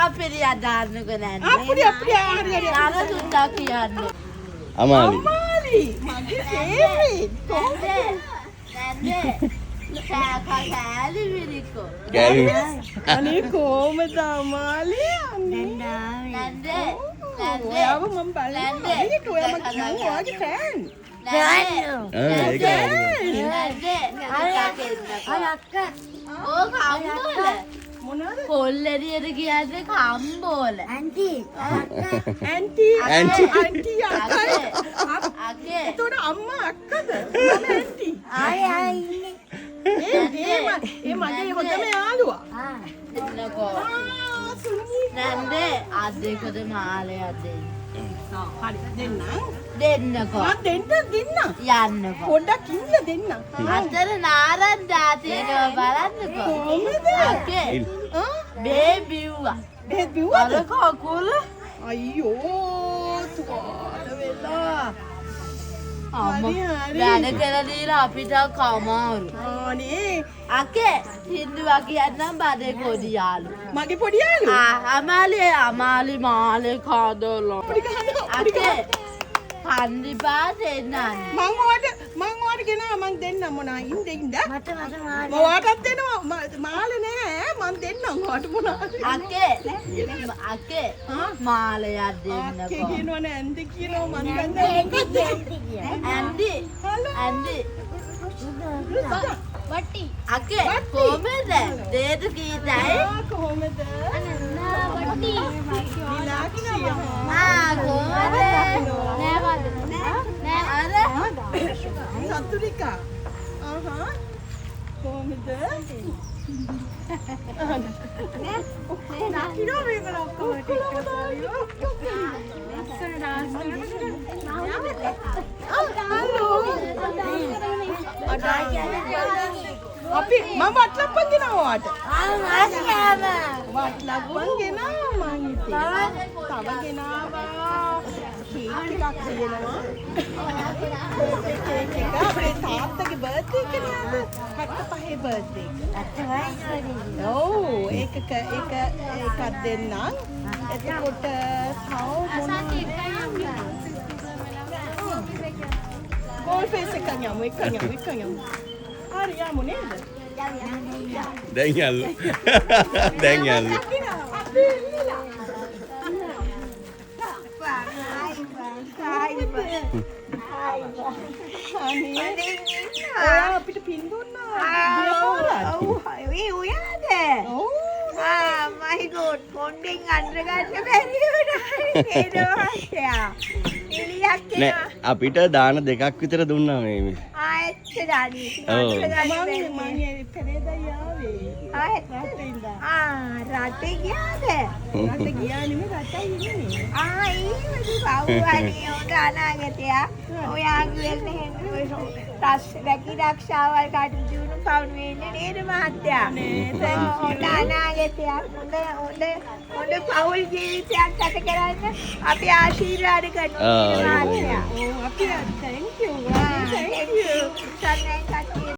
අපේ අදාන්නක නෑ. අපිරිය හරි. අර සුද්දා කියන්නේ. අමාලි. අමාලි මගේ ෆේවරිට්. නැන්දේ. කෑලි විරිකෝ. කෑලි. අනේ කොහමද අමාලි? නැන්දේ. ඔයාව මම බලන්නේ. ඒක ඔයා මගේ ඔයාගේ ෆෑන්. නැන්දේ. ඒක. ඕක කම්බෝල. මොනවද? කොල්ලරියට කියන්නේ කම්බෝල. Aunty aunty. අක්කයි. අගේ. එතකොට අම්මා අක්කද? මම ඇන්ටි. ඒ මගේ හොඳම යාළුවා. එන්නකෝ. සුනී. නැන්දේ අදේකද මාලයක් දෙන්න. හරි දෙන්නම්. දෙන්නකෝ. මම දෙන්න. යන්නකෝ. පොඩ්ඩක් ඉන්න දෙන්න. අතර නාරන්දා තියෙනවා බලන්නකෝ. කොහමද? අගේ. ආ බේබිව්වා. බෙහෙත් බිව්වද? අර කකුල අයියෝ තුවාල වෙලා. වැඩ කළ දීලා අපිට කමාරු. අනේ අකේ හින්දුවා කියන්නම් බඩේ පොඩි යාළු. මගේ පොඩි යාළුවා. අමාලි මාලේ කාදෝලෝ. පොඩි ගහනවා. අකේ කන්දිපා දෙන්නන්නේ. මං ඔයාට ගෙනා මං දෙන්නම් මොනා ඉන්න. මම ඔයාටත් දෙනවා. මාළේ නෑ මං දෙන්නම් ඔයාට මොනා. අකේ මාලයක් අක්කේ දෙන්නකෝ. කියනවනේ ඇන්ටි කියනවා මං දන්නේ. ඇන්ඩි අකේ කොහමද දේට කීතයි කොහොමද? සතුරිකා. කොහොමද? නකිරෝ මේක ඔක්කොම අපි මම වට්ලප්පන් ගෙනාවා වාට. වට්ලප්පන් ගෙනාවා මං ඉතින්. තව ගෙනාවා. කේක් එකක් තියෙනවා. කේක් එක අපේ තාත්තගේ බර්ත්ඩේ එක නේද? 75 බර්ත්ඩේ එක. ඔව් ඒක එකක් දෙන්නම්. එතකොට තව ගෝල් ෆේස් එකක් යමු. හරි යමු නේද? දැන් යල්ලු. දැන් යල්ලු. ඔයා අපිට පින් දුන්නා. my god, කොණ්ඩෙන් අඬගන්න බැරි වුණා. නෑ අපිට දාන දෙකක් විතර දුන්නා මේ. ආයෙත් දානි. මම පෙරේදා යාවේ. රටේ ගියාද? රට ගියා නෙමෙයි රටයි ඉන්නේ. බවුවනේ හොඳ අනාගතයක්. ඔයාගේ රැකිරක්ෂාවල් කටයුතු පවුන වෙන්නේ නේද මහත්තයා? හොඳ අනාගතයක්. හොඳ පවුල් ජීවිතයක් ගත කරන්න අපි ආශිර්වාද කරනවා මහත්තයා. අපි thank you. Thank you.